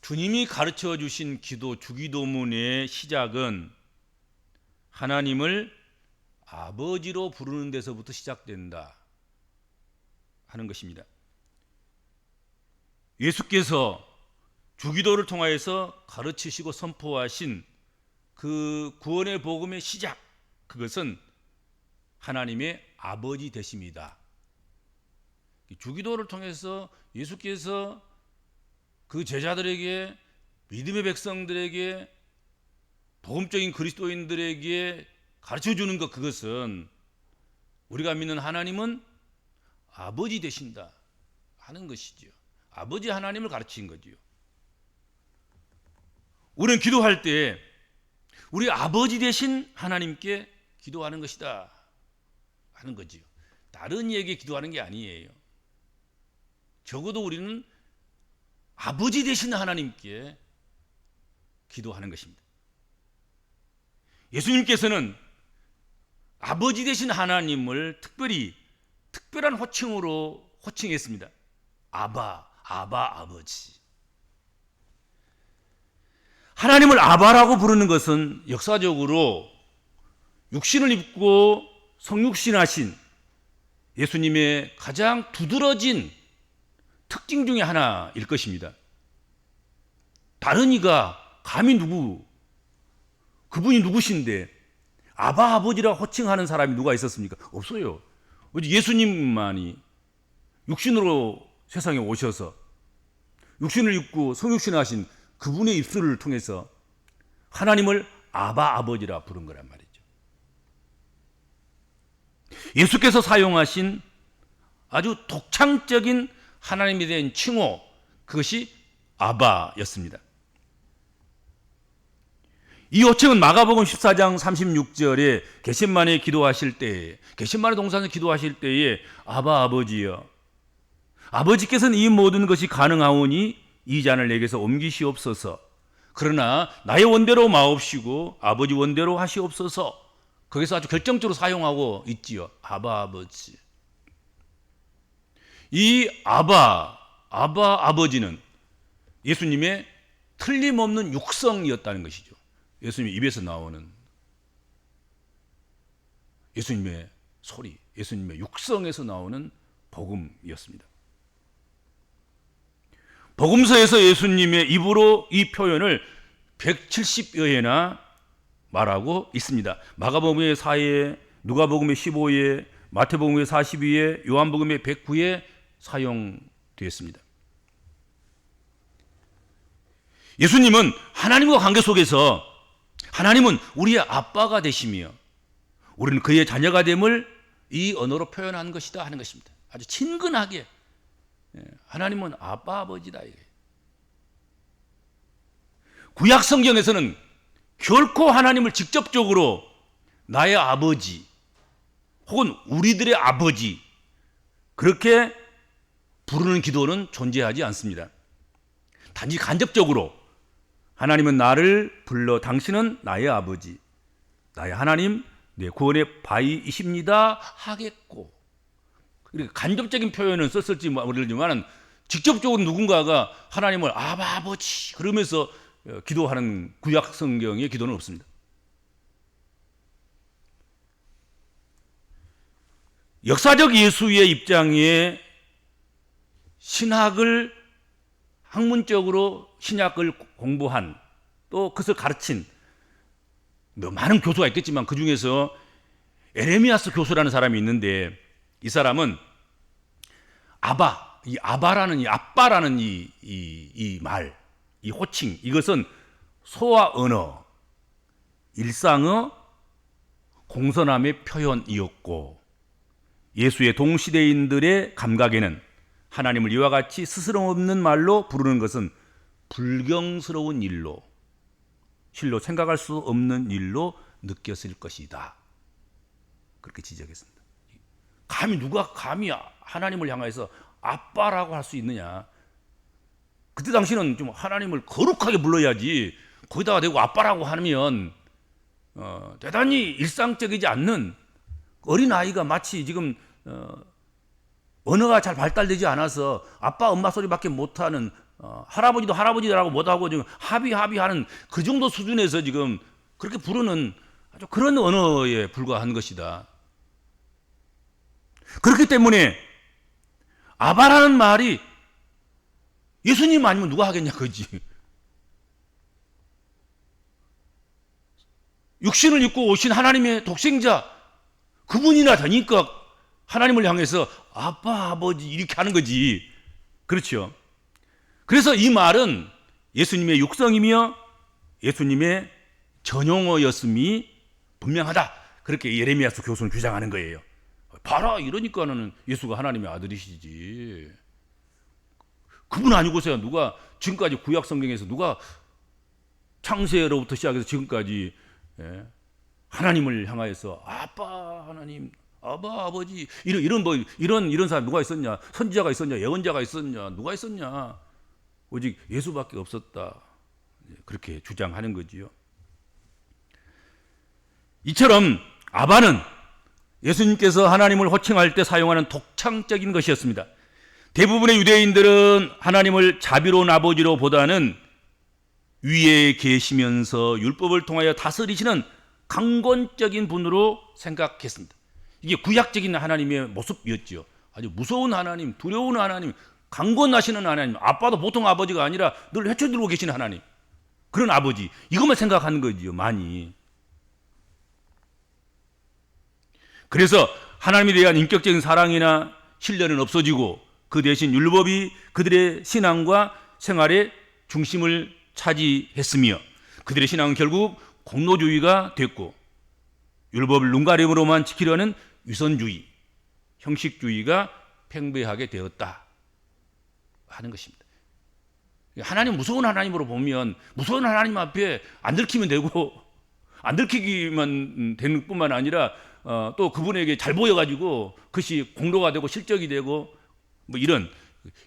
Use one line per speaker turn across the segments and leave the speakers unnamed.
주님이 가르쳐 주신 기도, 주기도문의 시작은 하나님을 아버지로 부르는 데서부터 시작된다 하는 것입니다. 예수께서 주기도를 통하여서 가르치시고 선포하신 그 구원의 복음의 시작, 그것은 하나님의 아버지 되심이다. 주기도를 통해서 예수께서 그 제자들에게, 믿음의 백성들에게, 복음적인 그리스도인들에게 가르쳐주는 것, 그것은 우리가 믿는 하나님은 아버지 되신다 하는 것이지요. 아버지 하나님을 가르친 거지요. 우리는 기도할 때 우리 아버지 되신 하나님께 기도하는 것이다 하는 거지요. 다른 이에게 기도하는 게 아니에요. 적어도 우리는 아버지 되신 하나님께 기도하는 것입니다. 예수님께서는 아버지 되신 하나님을 특별한 호칭으로 호칭했습니다. 아바, 아버지. 하나님을 아바라고 부르는 것은 역사적으로 육신을 입고 성육신하신 예수님의 가장 두드러진 특징 중에 하나일 것입니다. 다른 이가 감히 그분이 누구신데 아바 아버지라 호칭하는 사람이 누가 있었습니까? 없어요. 예수님만이 육신으로 세상에 오셔서 육신을 입고 성육신하신 그분의 입술을 통해서 하나님을 아바 아버지라 부른 거란 말이죠. 예수께서 사용하신 아주 독창적인 하나님에 대한 칭호, 그것이 아바였습니다. 이 호칭은 마가복음 14장 36절에 겟세마네 기도하실 때에, 겟세마네 동산에서 기도하실 때에 아바 아버지여, 아버지께서는 이 모든 것이 가능하오니 이 잔을 내게서 옮기시옵소서. 그러나 나의 원대로 마옵시고 아버지 원대로 하시옵소서. 거기서 아주 결정적으로 사용하고 있지요. 아바 아버지. 이 아바 아버지는 예수님의 틀림없는 육성이었다는 것이죠. 예수님 입에서 나오는 예수님의 소리, 예수님의 육성에서 나오는 복음이었습니다. 복음서에서 예수님의 입으로 이 표현을 170여 회나 말하고 있습니다. 마가복음의 4회, 누가복음의 15회, 마태복음의 42회, 요한복음의 109회 사용되었습니다. 예수님은 하나님과 관계 속에서 하나님은 우리의 아빠가 되시며 우리는 그의 자녀가 됨을 이 언어로 표현한 것이다 하는 것입니다. 아주 친근하게 하나님은 아빠 아버지다. 구약 성경에서는 결코 하나님을 직접적으로 나의 아버지 혹은 우리들의 아버지 그렇게 부르는 기도는 존재하지 않습니다. 단지 간접적으로 하나님은 나를 불러 당신은 나의 아버지, 나의 하나님, 내 구원의 바위이십니다 하겠고, 이렇게 간접적인 표현은 썼을지 모르지만 직접적으로 누군가가 하나님을 아버지 그러면서 기도하는 구약 성경의 기도는 없습니다. 역사적 예수의 입장에 신학을 학문적으로 신약을 공부한 또 그것을 가르친 많은 교수가 있겠지만 그 중에서 에레미야스 교수라는 사람이 있는데 이 사람은 이 아바라는 이 아빠라는 이 말, 이 호칭, 이것은 소와 언어, 일상의 공손함의 표현이었고 예수의 동시대인들의 감각에는 하나님을 이와 같이 스스럼 없는 말로 부르는 것은 불경스러운 일로, 실로 생각할 수 없는 일로 느꼈을 것이다. 그렇게 지적했습니다. 누가 감히 하나님을 향해서 아빠라고 할 수 있느냐? 그때 당시는 좀 하나님을 거룩하게 불러야지 거기다가 대고 아빠라고 하면 대단히 일상적이지 않는 어린아이가 마치 지금 언어가 잘 발달되지 않아서 아빠 엄마 소리밖에 못하는 할아버지도 할아버지라고 못하고 지금 합의하는 그 정도 수준에서 지금 그렇게 부르는 아주 그런 언어에 불과한 것이다. 그렇기 때문에 아바라는 말이 예수님 아니면 누가 하겠냐 그지. 육신을 입고 오신 하나님의 독생자 그분이나 되니까 하나님을 향해서 아빠 아버지 이렇게 하는 거지. 그렇죠. 그래서 이 말은 예수님의 육성이며 예수님의 전용어였음이 분명하다. 그렇게 예레미야서 교수는 주장하는 거예요. 봐라 이러니까는 예수가 하나님의 아들이시지. 그분 아니고서야 누가 지금까지 구약 성경에서 누가 창세로부터 시작해서 지금까지 하나님을 향하여서 아빠 하나님, 아바 아버지 이런 사람 누가 있었냐? 선지자가 있었냐? 예언자가 있었냐? 누가 있었냐? 오직 예수밖에 없었다. 그렇게 주장하는 거지요. 이처럼 아바는 예수님께서 하나님을 호칭할 때 사용하는 독창적인 것이었습니다. 대부분의 유대인들은 하나님을 자비로운 아버지로 보다는 위에 계시면서 율법을 통하여 다스리시는 강권적인 분으로 생각했습니다. 이게 구약적인 하나님의 모습이었죠. 아주 무서운 하나님, 두려운 하나님, 강권하시는 하나님, 아빠도 보통 아버지가 아니라 늘 헤쳐들고 계시는 하나님, 그런 아버지, 이것만 생각하는 거지요, 많이. 그래서 하나님에 대한 인격적인 사랑이나 신뢰는 없어지고 그 대신 율법이 그들의 신앙과 생활의 중심을 차지했으며 그들의 신앙은 결국 공로주의가 됐고 율법을 눈가림으로만 지키려는 위선주의, 형식주의가 팽배하게 되었다 하는 것입니다. 하나님 무서운 하나님으로 보면 무서운 하나님 앞에 안 들키면 되고 안 들키기만 되는 뿐만 아니라 또 그분에게 잘 보여가지고 그것이 공로가 되고 실적이 되고 뭐 이런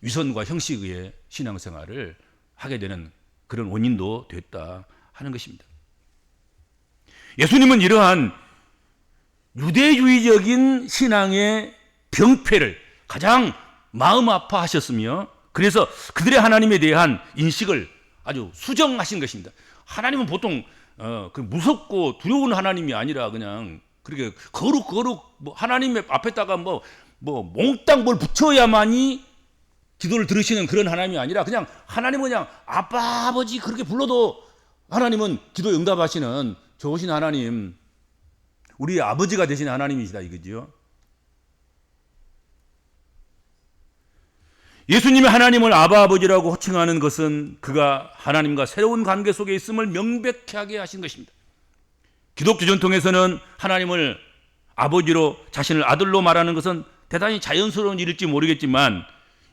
위선과 형식의 신앙생활을 하게 되는 그런 원인도 됐다 하는 것입니다. 예수님은 이러한 유대주의적인 신앙의 병폐를 가장 마음 아파하셨으며 그래서 그들의 하나님에 대한 인식을 아주 수정하신 것입니다. 하나님은 보통 그 무섭고 두려운 하나님이 아니라 그냥 그렇게 거룩 뭐 하나님 앞에다가 뭐 몽땅 뭘 붙여야만이 기도를 들으시는 그런 하나님이 아니라 그냥 하나님은 그냥 아빠 아버지 그렇게 불러도 하나님은 기도에 응답하시는 좋으신 하나님, 우리의 아버지가 되신 하나님이시다 이거지요. 예수님이 하나님을 아바 아버지라고 호칭하는 것은 그가 하나님과 새로운 관계 속에 있음을 명백히 하게 하신 것입니다. 기독교 전통에서는 하나님을 아버지로 자신을 아들로 말하는 것은 대단히 자연스러운 일일지 모르겠지만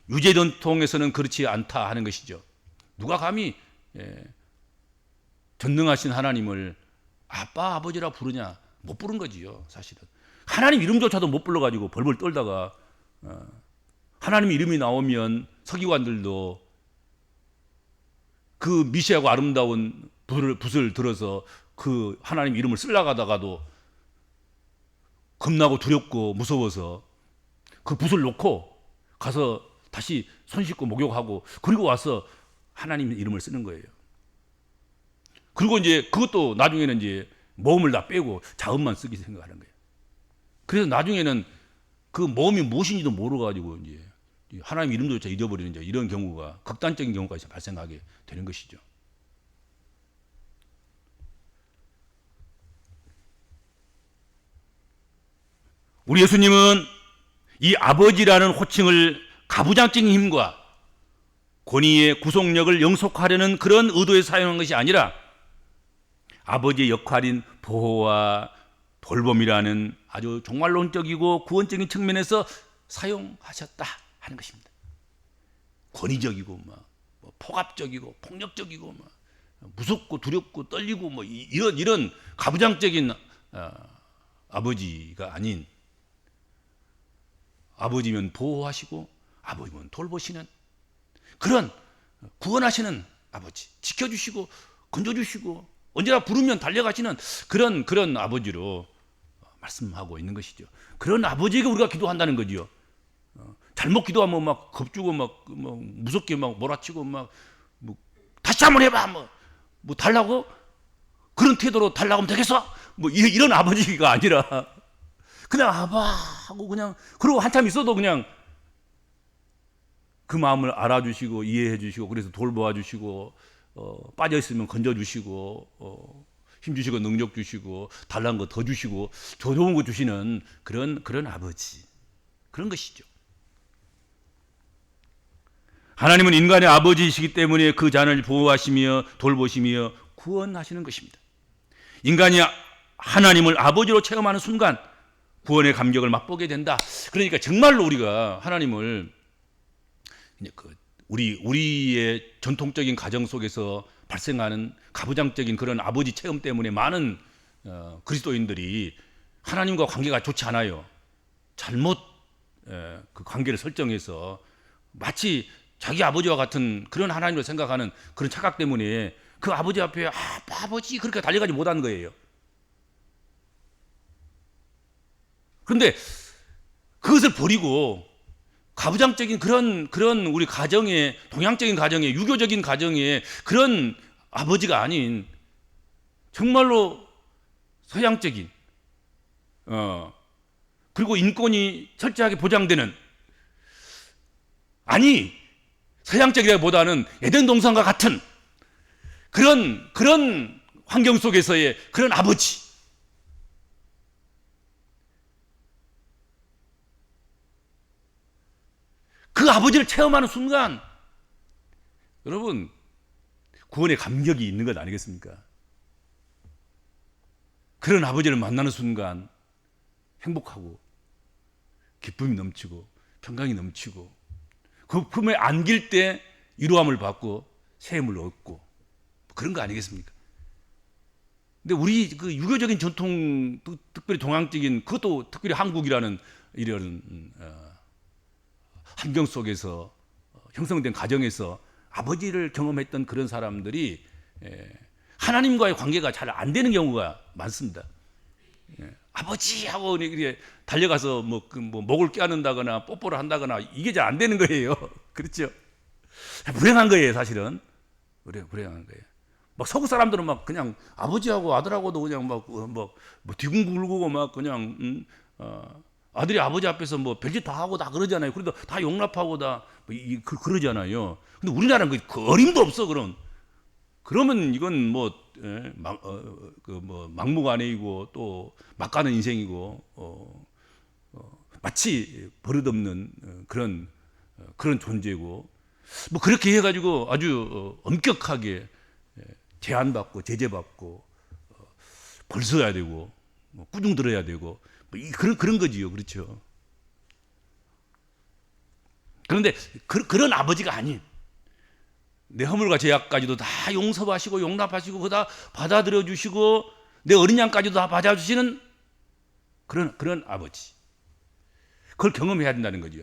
유대 전통에서는 그렇지 않다 하는 것이죠. 누가 감히 전능하신 하나님을 아빠 아버지라 부르냐? 못 부른 거지요. 사실은 하나님 이름조차도 못 불러가지고 벌벌 떨다가 하나님 이름이 나오면 서기관들도 그 미시하고 아름다운 붓을 들어서 그 하나님 이름을 쓰려가다가도 겁나고 두렵고 무서워서 그 붓을 놓고 가서 다시 손 씻고 목욕하고 그리고 와서 하나님 이름을 쓰는 거예요. 그리고 이제 그것도 나중에는 이제 모음을 다 빼고 자음만 쓰기 생각하는 거예요. 그래서 나중에는 그 모음이 무엇인지도 모르가지고 이제 하나님 이름조차 잊어버리는 이제 이런 경우가 극단적인 경우가 발생하게 되는 것이죠. 우리 예수님은 이 아버지라는 호칭을 가부장적인 힘과 권위의 구속력을 영속하려는 그런 의도에 사용한 것이 아니라 아버지의 역할인 보호와 돌봄이라는 아주 종말론적이고 구원적인 측면에서 사용하셨다 하는 것입니다. 권위적이고 뭐 폭압적이고 폭력적이고 무섭고 두렵고 떨리고 뭐 이런 가부장적인 아버지가 아닌 아버지면 보호하시고 아버지면 돌보시는 그런 구원하시는 아버지, 지켜주시고 건져주시고 언제나 부르면 달려가시는 그런 아버지로 말씀하고 있는 것이죠. 그런 아버지에게 우리가 기도한다는 거지요. 잘못 기도하면 막 겁주고 막 무섭게 막 몰아치고 막 뭐 다시 한번 해봐 뭐 달라고 그런 태도로 달라고 하면 되겠어? 뭐 이런 아버지가 아니라 그냥 아바 하고 그냥 그러고 한참 있어도 그냥 그 마음을 알아주시고 이해해 주시고 그래서 돌보아 주시고 빠져 있으면 건져 주시고 힘 주시고 능력 주시고 달라는 거 더 주시고 좋은 거 주시는 그런 아버지 그런 것이죠. 하나님은 인간의 아버지이시기 때문에 그 자녀를 보호하시며 돌보시며 구원하시는 것입니다. 인간이 하나님을 아버지로 체험하는 순간 구원의 감격을 맛보게 된다. 그러니까 정말로 우리가 하나님을 우리의 전통적인 가정 속에서 발생하는 가부장적인 그런 아버지 체험 때문에 많은 그리스도인들이 하나님과 관계가 좋지 않아요. 잘못 그 관계를 설정해서 마치 자기 아버지와 같은 그런 하나님을 생각하는 그런 착각 때문에 그 아버지 앞에 아버지 그렇게 달려가지 못한 거예요. 그런데 그것을 버리고 가부장적인 그런 우리 가정의 동양적인 가정의 유교적인 가정의 그런 아버지가 아닌 정말로 서양적인 그리고 인권이 철저하게 보장되는 서양적이라기보다는 에덴 동산과 같은 그런 환경 속에서의 그런 아버지. 그 아버지를 체험하는 순간 여러분 구원의 감격이 있는 것 아니겠습니까? 그런 아버지를 만나는 순간 행복하고 기쁨이 넘치고 평강이 넘치고 그 품에 안길 때 위로함을 받고 새 힘을 얻고 그런 거 아니겠습니까? 근데 우리 그 유교적인 전통 특별히 동양적인 그것도 특별히 한국이라는 이런 환경 속에서 형성된 가정에서 아버지를 경험했던 그런 사람들이 하나님과의 관계가 잘 안 되는 경우가 많습니다. 아버지하고 이렇게 달려가서 목을 껴안는다거나 뽀뽀를 한다거나 이게 잘 안 되는 거예요. 그렇죠? 불행한 거예요, 사실은. 불행한 거예요. 막 서구 사람들은 막 그냥 아버지하고 아들하고도 그냥 막 뒤궁굴고 막 그냥 아들이 아버지 앞에서 뭐 별짓 다 하고 다 그러잖아요. 그래도 다 용납하고 다 그러잖아요. 근데 우리나라는 그 어림도 없어 그러면 이건 막무가내이고 또 막가는 인생이고 마치 버릇없는 그런 존재고 그렇게 해가지고 아주 엄격하게 제한받고 제재받고 벌 서야 되고 꾸중 들어야 되고 그런 거지요. 그렇죠. 그런데 그런 아버지가 아닌 내 허물과 죄악까지도 다 용서하시고 용납하시고 그다 받아들여 주시고 내 어린 양까지도 다 받아주시는 그런 아버지. 그걸 경험해야 된다는 거죠.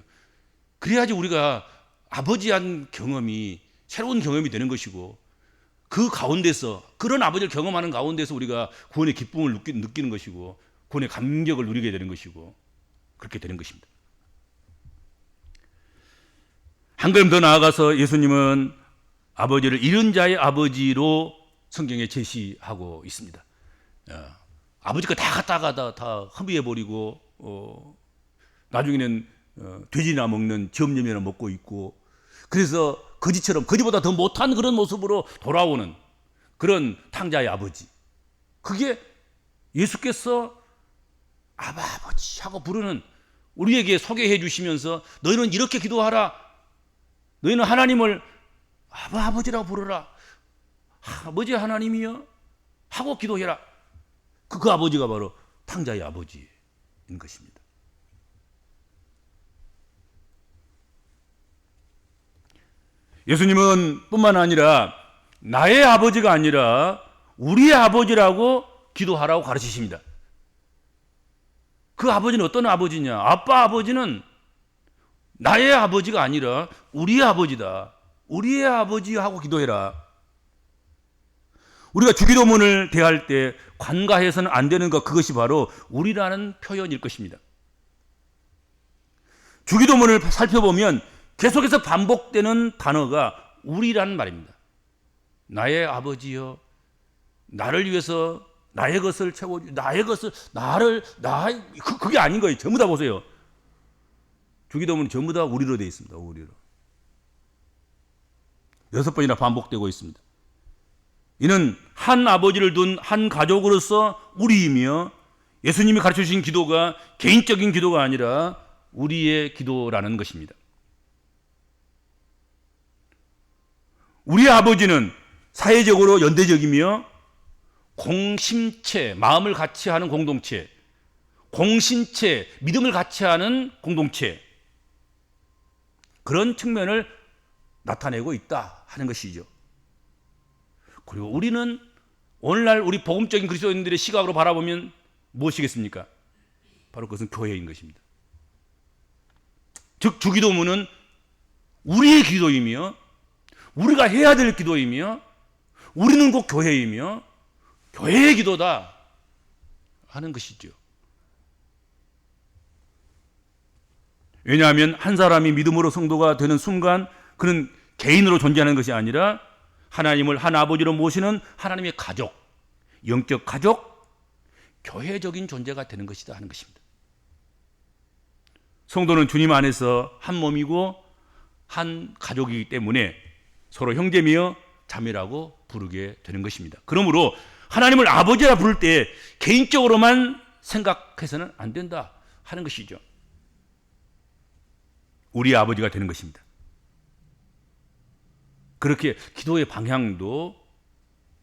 그래야지 우리가 아버지한 경험이 새로운 경험이 되는 것이고 그 가운데서 그런 아버지를 경험하는 가운데서 우리가 구원의 기쁨을 느끼는 것이고 구원의 감격을 누리게 되는 것이고 그렇게 되는 것입니다. 한 걸음 더 나아가서 예수님은 아버지를 잃은 자의 아버지로 성경에 제시하고 있습니다. 아버지가 다 갖다가 다 허비해버리고 나중에는 돼지나 먹는 지엄념이나 먹고 있고 그래서 거지처럼 거지보다 더 못한 그런 모습으로 돌아오는 그런 탕자의 아버지. 그게 예수께서 아버지 하고 부르는 우리에게 소개해 주시면서 너희는 이렇게 기도하라. 너희는 하나님을 아버지라고 부르라. 아버지 하나님이여 하고 기도해라. 그 아버지가 바로 탕자의 아버지인 것입니다. 예수님은 뿐만 아니라 나의 아버지가 아니라 우리의 아버지라고 기도하라고 가르치십니다. 그 아버지는 어떤 아버지냐? 아빠 아버지는 나의 아버지가 아니라 우리의 아버지다. 우리의 아버지하고 기도해라. 우리가 주기도문을 대할 때 관가해서는 안 되는 것 그것이 바로 우리라는 표현일 것입니다. 주기도문을 살펴보면 계속해서 반복되는 단어가 우리라는 말입니다. 나의 아버지여, 나를 위해서 나의 것을 채워주, 나의 것을, 그게 아닌 거예요. 전부 다 보세요. 주기도문은 전부 다 우리로 되어 있습니다. 우리로. 6번이나 반복되고 있습니다. 이는 한 아버지를 둔 한 가족으로서 우리이며, 예수님이 가르쳐 주신 기도가 개인적인 기도가 아니라 우리의 기도라는 것입니다. 우리 아버지는 사회적으로 연대적이며 공심체, 마음을 같이 하는 공동체, 공신체, 믿음을 같이 하는 공동체, 그런 측면을 나타내고 있다 하는 것이죠. 그리고 우리는 오늘날 우리 복음적인 그리스도인들의 시각으로 바라보면 무엇이겠습니까? 바로 그것은 교회인 것입니다. 즉 주기도문은 우리의 기도이며, 우리가 해야 될 기도이며, 우리는 곧 교회이며 교회의 기도다 하는 것이죠. 왜냐하면 한 사람이 믿음으로 성도가 되는 순간 그는 개인으로 존재하는 것이 아니라 하나님을 한 아버지로 모시는 하나님의 가족, 영적 가족, 교회적인 존재가 되는 것이다 하는 것입니다. 성도는 주님 안에서 한 몸이고 한 가족이기 때문에 서로 형제며 자매라고 부르게 되는 것입니다. 그러므로 하나님을 아버지라 부를 때 개인적으로만 생각해서는 안 된다 하는 것이죠. 우리의 아버지가 되는 것입니다. 그렇게 기도의 방향도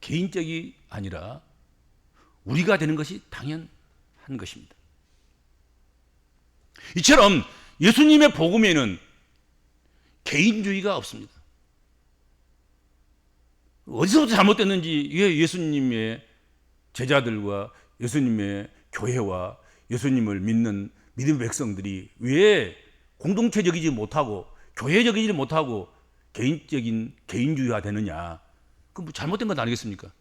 개인적이 아니라 우리가 되는 것이 당연한 것입니다. 이처럼 예수님의 복음에는 개인주의가 없습니다. 어디서부터 잘못됐는지 예수님의 제자들과 예수님의 교회와 예수님을 믿는 믿음의 백성들이 왜 공동체적이지 못하고 교회적이지 못하고 개인주의화 되느냐? 그럼 뭐 잘못된 건 아니겠습니까?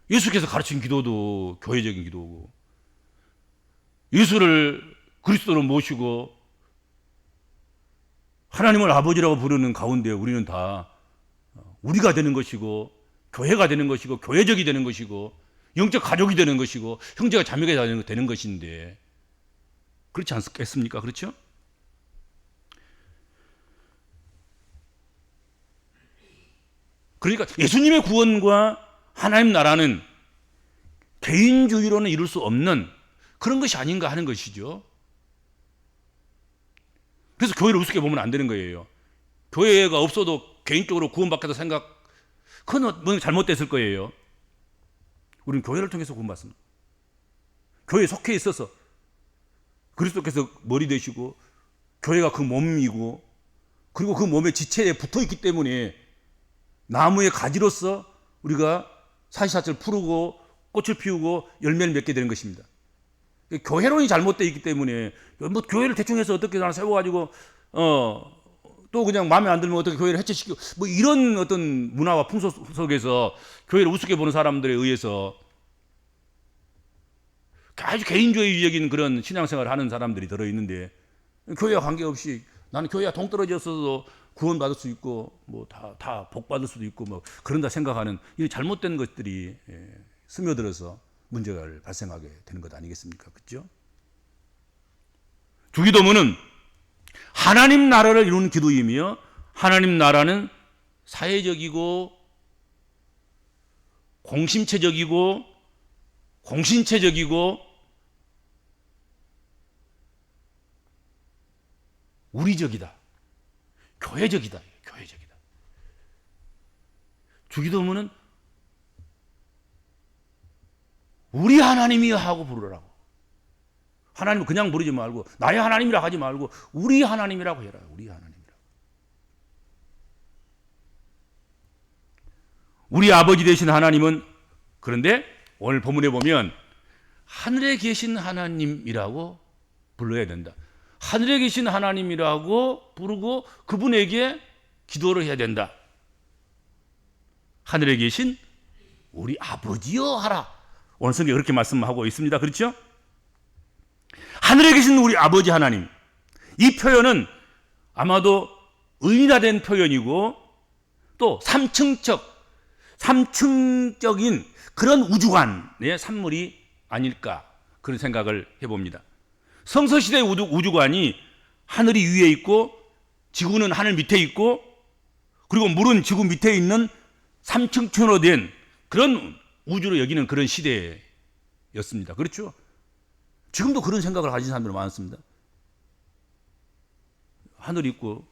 예수께서 가르친 기도도 교회적인 기도고, 예수를 그리스도로 모시고 하나님을 아버지라고 부르는 가운데 우리는 다 우리가 되는 것이고, 교회가 되는 것이고, 교회적이 되는 것이고, 영적 가족이 되는 것이고, 형제가 자매가 되는 것인데, 그렇지 않겠습니까? 그렇죠? 그러니까 예수님의 구원과 하나님 나라는 개인주의로는 이룰 수 없는 그런 것이 아닌가 하는 것이죠. 그래서 교회를 우습게 보면 안 되는 거예요. 교회가 없어도 개인적으로 구원받겠다 생각, 그건 뭐 잘못됐을 거예요. 우리는 교회를 통해서 구원받습니다. 교회에 속해 있어서 그리스도께서 머리 되시고 교회가 그 몸이고, 그리고 그 몸의 지체에 붙어 있기 때문에 나무의 가지로서 우리가 사시사철 푸르고 꽃을 피우고 열매를 맺게 되는 것입니다. 교회론이 잘못되어 있기 때문에 뭐 교회를 대충 해서 어떻게 하나 세워가지고 또 그냥 마음에 안 들면 어떻게 교회를 해체시키고, 뭐 이런 어떤 문화와 풍속 속에서 교회를 우습게 보는 사람들에 의해서 아주 개인주의적인 그런 신앙생활을 하는 사람들이 들어있는데, 교회와 관계없이 나는 교회와 동떨어졌어도 구원받을 수 있고 뭐 다 복받을 수도 있고 뭐 그런다 생각하는 이 잘못된 것들이 스며들어서 문제가 발생하게 되는 것 아니겠습니까? 그렇죠? 주기도문은 하나님 나라를 이루는 기도이며, 하나님 나라는 사회적이고 공심체적이고 공신체적이고 우리적이다. 교회적이다. 교회적이다. 주기도문은 우리 하나님이여 하고 부르라고. 하나님을 그냥 부르지 말고 나의 하나님이라 하지 말고 우리 하나님이라고 해라. 우리 하나님이라고. 우리 아버지 되신 하나님은, 그런데 오늘 본문에 보면 하늘에 계신 하나님이라고 불러야 된다. 하늘에 계신 하나님이라고 부르고 그분에게 기도를 해야 된다. 하늘에 계신 우리 아버지여 하라. 오늘 성경에 그렇게 말씀하고 있습니다. 그렇죠? 하늘에 계신 우리 아버지 하나님, 이 표현은 아마도 의인화된 표현이고 또 삼층적인 그런 우주관의 산물이 아닐까 그런 생각을 해봅니다. 성서시대의 우주관이 하늘이 위에 있고 지구는 하늘 밑에 있고 그리고 물은 지구 밑에 있는 삼층천으로 된 그런 우주로 여기는 그런 시대였습니다. 그렇죠? 지금도 그런 생각을 가진 사람들이 많습니다. 하늘이 있고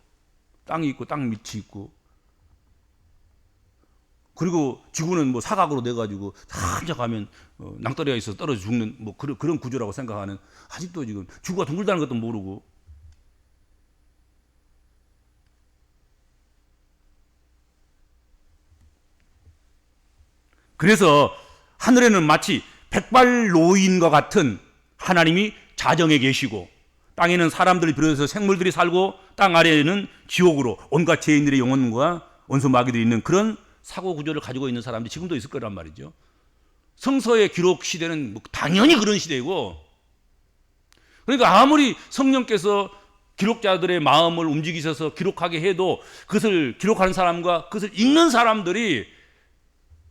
땅이 있고 땅 밑이 있고 그리고 지구는 뭐 사각으로 내가지고 한참 가면 낭떠러지가 있어서 떨어져 죽는 뭐 그런 구조라고 생각하는, 아직도 지금 지구가 둥글다는 것도 모르고. 그래서 하늘에는 마치 백발노인과 같은 하나님이 자정에 계시고 땅에는 사람들을 비롯해서 생물들이 살고 땅 아래에는 지옥으로 온갖 죄인들의 영혼과 원수 마귀들이 있는 그런 사고 구조를 가지고 있는 사람들이 지금도 있을 거란 말이죠. 성서의 기록 시대는 당연히 그런 시대이고, 그러니까 아무리 성령께서 기록자들의 마음을 움직이셔서 기록하게 해도 그것을 기록하는 사람과 그것을 읽는 사람들이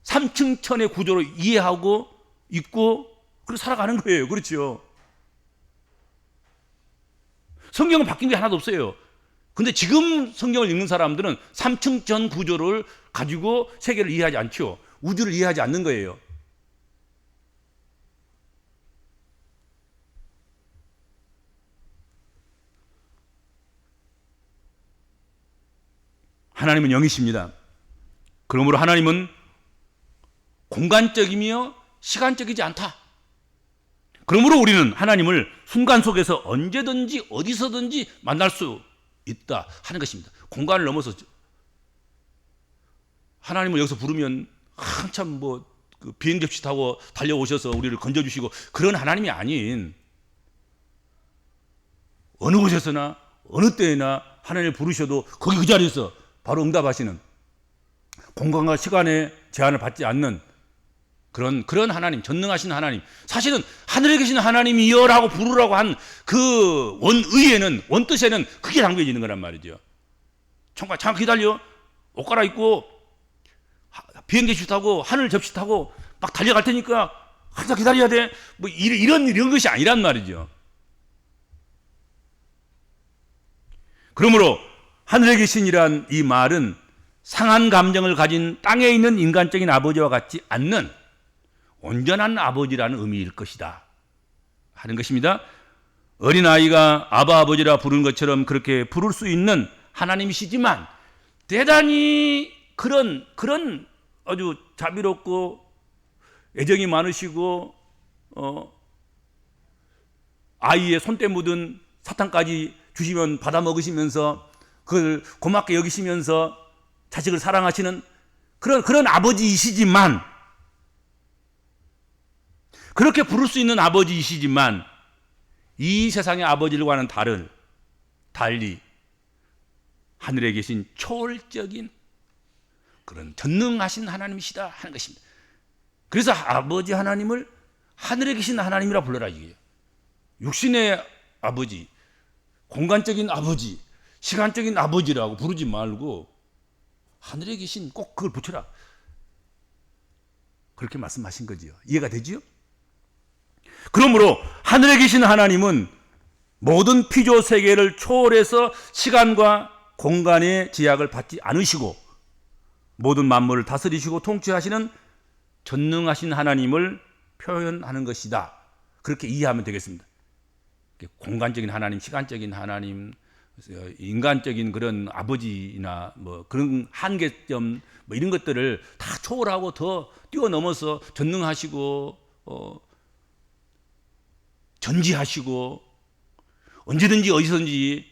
삼층천의 구조로 이해하고 있고 그렇게 살아가는 거예요. 그렇죠? 성경은 바뀐 게 하나도 없어요. 근데 지금 성경을 읽는 사람들은 삼층천 구조를 가지고 세계를 이해하지 않죠. 우주를 이해하지 않는 거예요. 하나님은 영이십니다. 그러므로 하나님은 공간적이며 시간적이지 않다. 그러므로 우리는 하나님을 순간 속에서 언제든지 어디서든지 만날 수 있다 하는 것입니다. 공간을 넘어서 하나님을 여기서 부르면 한참 그 비행접시 타고 달려오셔서 우리를 건져주시고 그런 하나님이 아닌, 어느 곳에서나 어느 때에나 하나님을 부르셔도 거기 그 자리에서 바로 응답하시는, 공간과 시간의 제한을 받지 않는 그런 하나님, 전능하신 하나님. 사실은 하늘에 계신 하나님이여라고 부르라고 한 그 원의에는, 원뜻에는 그게 담겨져 있는 거란 말이죠. 잠깐 기다려. 옷 갈아입고 비행기 타고 하늘 접시 타고 막 달려갈 테니까 항상 기다려야 돼. 뭐 이런 것이 아니란 말이죠. 그러므로 하늘에 계신이란 이 말은 상한 감정을 가진 땅에 있는 인간적인 아버지와 같지 않는 온전한 아버지라는 의미일 것이다 하는 것입니다. 어린아이가 아바 아버지라 부르는 것처럼 그렇게 부를 수 있는 하나님이시지만 대단히 그런 아주 자비롭고 애정이 많으시고 아이의 손때 묻은 사탕까지 주시면 받아 먹으시면서 그걸 고맙게 여기시면서 자식을 사랑하시는 그런 아버지이시지만, 그렇게 부를 수 있는 아버지이시지만 이 세상의 아버지들과는 달리 하늘에 계신 초월적인 그런 전능하신 하나님이시다 하는 것입니다. 그래서 아버지 하나님을 하늘에 계신 하나님이라 불러라 이게요. 육신의 아버지, 공간적인 아버지, 시간적인 아버지라고 부르지 말고 하늘에 계신, 꼭 그걸 붙여라. 그렇게 말씀하신 거지요. 이해가 되지요? 그러므로 하늘에 계신 하나님은 모든 피조 세계를 초월해서 시간과 공간의 제약을 받지 않으시고 모든 만물을 다스리시고 통치하시는 전능하신 하나님을 표현하는 것이다. 그렇게 이해하면 되겠습니다. 공간적인 하나님, 시간적인 하나님, 인간적인 그런 아버지나 뭐 그런 한계점 뭐 이런 것들을 다 초월하고 더 뛰어넘어서 전능하시고 전지하시고 언제든지 어디서든지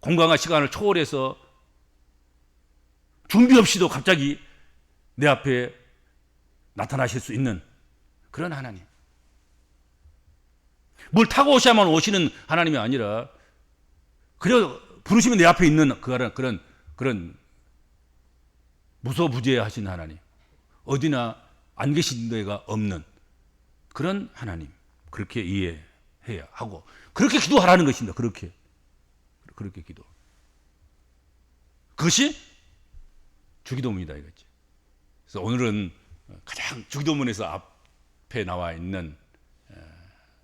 공간과 시간을 초월해서 준비 없이도 갑자기 내 앞에 나타나실 수 있는 그런 하나님. 뭘 타고 오셔야만 오시는 하나님이 아니라 그래 부르시면 내 앞에 있는 그런 무소부재하신 하나님, 어디나 안 계신 데가 없는 그런 하나님, 그렇게 이해하면 해야 하고 그렇게 기도하라는 것입니다. 그렇게 기도. 그것이 주기도문이다 이거지. 그래서 오늘은 가장 주기도문에서 앞에 나와 있는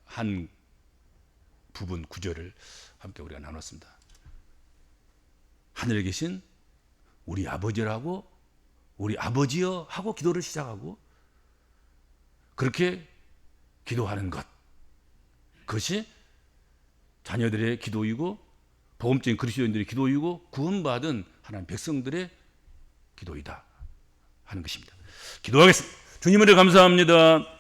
한 부분 구절을 함께 우리가 나눴습니다. 하늘에 계신 우리 아버지라고 우리 아버지여 하고 기도를 시작하고 그렇게 기도하는 것, 그것이 자녀들의 기도이고 복음적인 그리스도인들의 기도이고 구원받은 하나님 백성들의 기도이다 하는 것입니다. 기도하겠습니다. 주님 은혜 감사합니다.